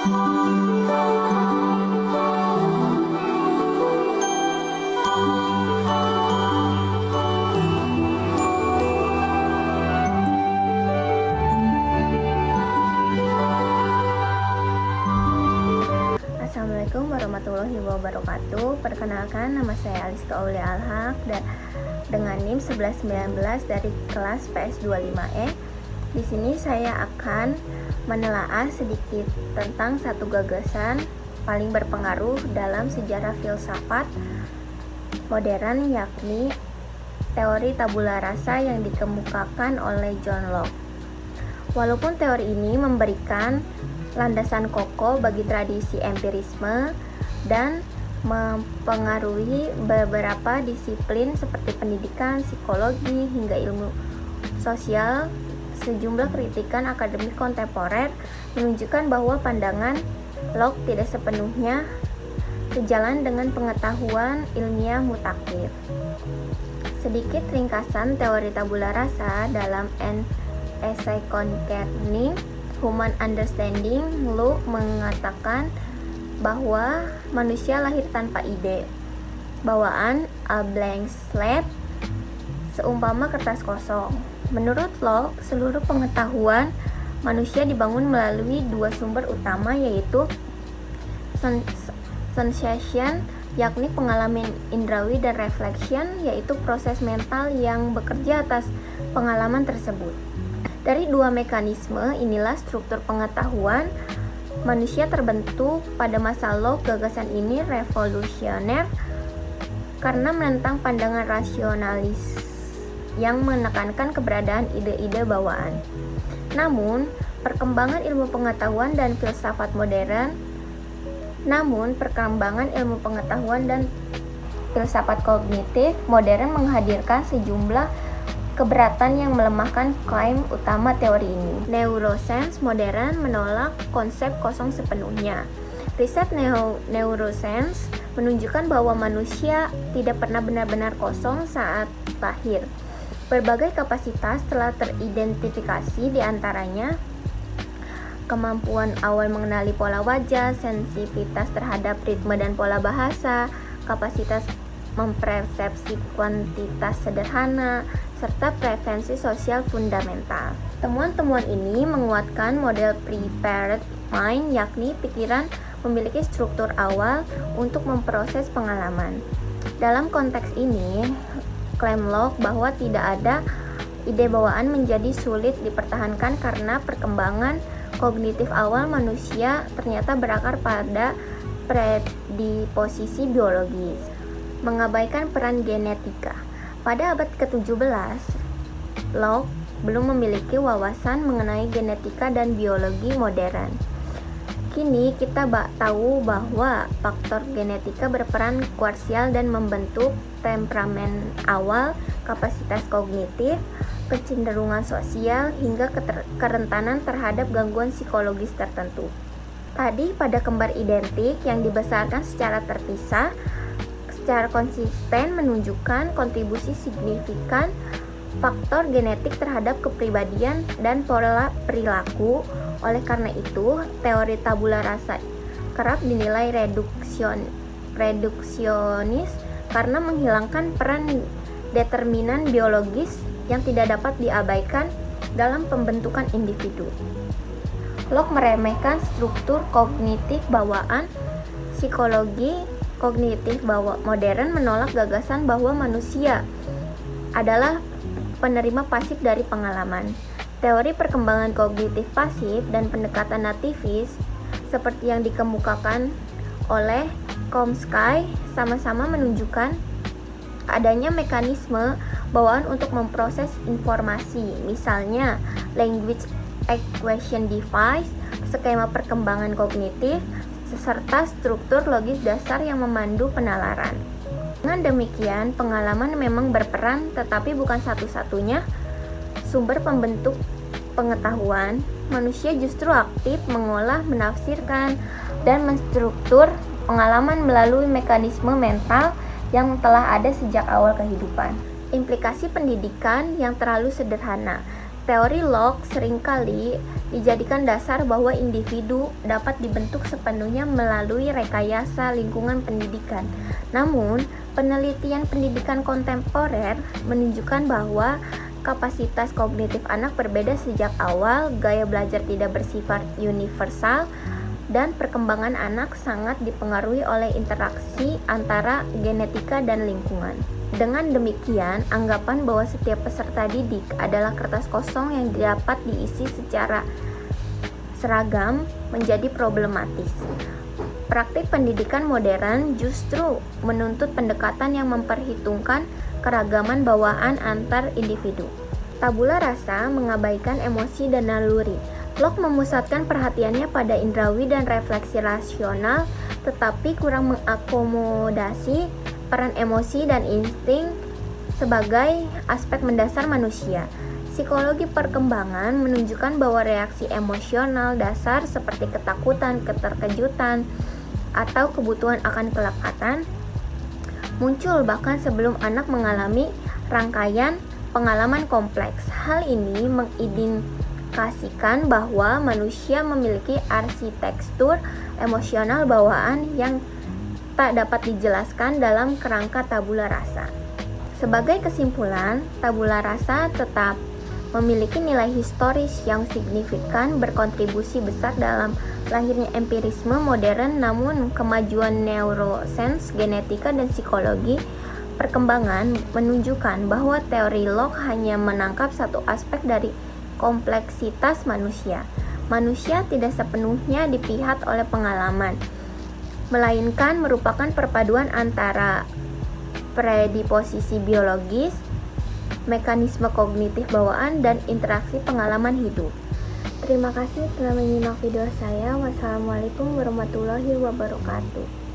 Assalamualaikum warahmatullahi wabarakatuh. Perkenalkan, nama saya Aliska Aulia Alhaq dengan NIM 1119 dari kelas PS25E. Di sini saya akan menelaah sedikit tentang satu gagasan paling berpengaruh dalam sejarah filsafat modern, yakni teori tabula rasa yang dikemukakan oleh John Locke. Walaupun teori ini memberikan landasan kokoh bagi tradisi empirisme dan mempengaruhi beberapa disiplin seperti pendidikan, psikologi, hingga ilmu sosial, sejumlah kritikan akademik kontemporer menunjukkan bahwa pandangan Locke tidak sepenuhnya sejalan dengan pengetahuan ilmiah mutakhir. Sedikit ringkasan teori tabula rasa dalam An Essay Concerning Human Understanding. Locke mengatakan bahwa manusia lahir tanpa ide, bawaan a blank slate, seumpama kertas kosong. Menurut Locke, seluruh pengetahuan manusia dibangun melalui dua sumber utama, yaitu sensation, yakni pengalaman indrawi, dan reflection, yaitu proses mental yang bekerja atas pengalaman tersebut. Dari dua mekanisme inilah struktur pengetahuan manusia terbentuk. Pada masa Locke, gagasan ini revolusioner karena menentang pandangan rasionalis yang menekankan keberadaan ide-ide bawaan. Namun, perkembangan ilmu pengetahuan dan filsafat kognitif modern menghadirkan sejumlah keberatan yang melemahkan klaim utama teori ini. Neuroscience modern menolak konsep kosong sepenuhnya. Riset neuroscience menunjukkan bahwa manusia tidak pernah benar-benar kosong saat lahir. Berbagai kapasitas telah teridentifikasi, diantaranya kemampuan awal mengenali pola wajah, sensitivitas terhadap ritme dan pola bahasa, kapasitas mempersepsi kuantitas sederhana, serta preferensi sosial fundamental. Temuan-temuan ini menguatkan model prepared mind, yakni pikiran memiliki struktur awal untuk memproses pengalaman. Dalam konteks ini, klaim Locke bahwa tidak ada ide bawaan menjadi sulit dipertahankan karena perkembangan kognitif awal manusia ternyata berakar pada predisposisi biologis, mengabaikan peran genetika. Pada abad ke-17, Locke belum memiliki wawasan mengenai genetika dan biologi modern. Kini kita tahu bahwa faktor genetika berperan krusial dan membentuk temperamen awal, kapasitas kognitif, kecenderungan sosial, hingga kerentanan terhadap gangguan psikologis tertentu. Tadi pada kembar identik yang dibesarkan secara terpisah, secara konsisten menunjukkan kontribusi signifikan faktor genetik terhadap kepribadian dan pola perilaku. Oleh karena itu, teori tabula rasa kerap dinilai reduksionis karena menghilangkan peran determinan biologis yang tidak dapat diabaikan dalam pembentukan individu. Locke meremehkan struktur kognitif bawaan. Psikologi kognitif modern menolak gagasan bahwa manusia adalah penerima pasif dari pengalaman. Teori perkembangan kognitif pasif dan pendekatan nativis seperti yang dikemukakan oleh Chomsky sama-sama menunjukkan adanya mekanisme bawaan untuk memproses informasi, misalnya language acquisition device, skema perkembangan kognitif, serta struktur logis dasar yang memandu penalaran. Dengan demikian, pengalaman memang berperan, tetapi bukan satu-satunya sumber pembentuk pengetahuan. Manusia justru aktif mengolah, menafsirkan, dan menstruktur pengalaman melalui mekanisme mental yang telah ada sejak awal kehidupan. Implikasi pendidikan yang terlalu sederhana. Teori Locke seringkali dijadikan dasar bahwa individu dapat dibentuk sepenuhnya melalui rekayasa lingkungan pendidikan. Namun, penelitian pendidikan kontemporer menunjukkan bahwa kapasitas kognitif anak berbeda sejak awal, gaya belajar tidak bersifat universal, dan perkembangan anak sangat dipengaruhi oleh interaksi antara genetika dan lingkungan. Dengan demikian, anggapan bahwa setiap peserta didik adalah kertas kosong yang dapat diisi secara seragam menjadi problematis. Praktik pendidikan modern justru menuntut pendekatan yang memperhitungkan keragaman bawaan antar individu. Tabula rasa mengabaikan emosi dan naluri. Locke memusatkan perhatiannya pada indrawi dan refleksi rasional, tetapi kurang mengakomodasi peran emosi dan insting sebagai aspek mendasar manusia. Psikologi perkembangan menunjukkan bahwa reaksi emosional dasar seperti ketakutan, keterkejutan, atau kebutuhan akan kelekatan muncul bahkan sebelum anak mengalami rangkaian pengalaman kompleks. Hal ini mengindikasikan bahwa manusia memiliki arsitektur emosional bawaan yang tak dapat dijelaskan dalam kerangka tabula rasa. Sebagai kesimpulan, tabula rasa tetap memiliki nilai historis yang signifikan, berkontribusi besar dalam lahirnya empirisme modern, namun kemajuan neuroscience, genetika, dan psikologi perkembangan menunjukkan bahwa teori Locke hanya menangkap satu aspek dari kompleksitas manusia. Manusia tidak sepenuhnya dipihat oleh pengalaman, melainkan merupakan perpaduan antara predisposisi biologis, mekanisme kognitif bawaan, dan interaksi pengalaman hidup. Terima kasih telah menyimak video saya. Wassalamualaikum warahmatullahi wabarakatuh.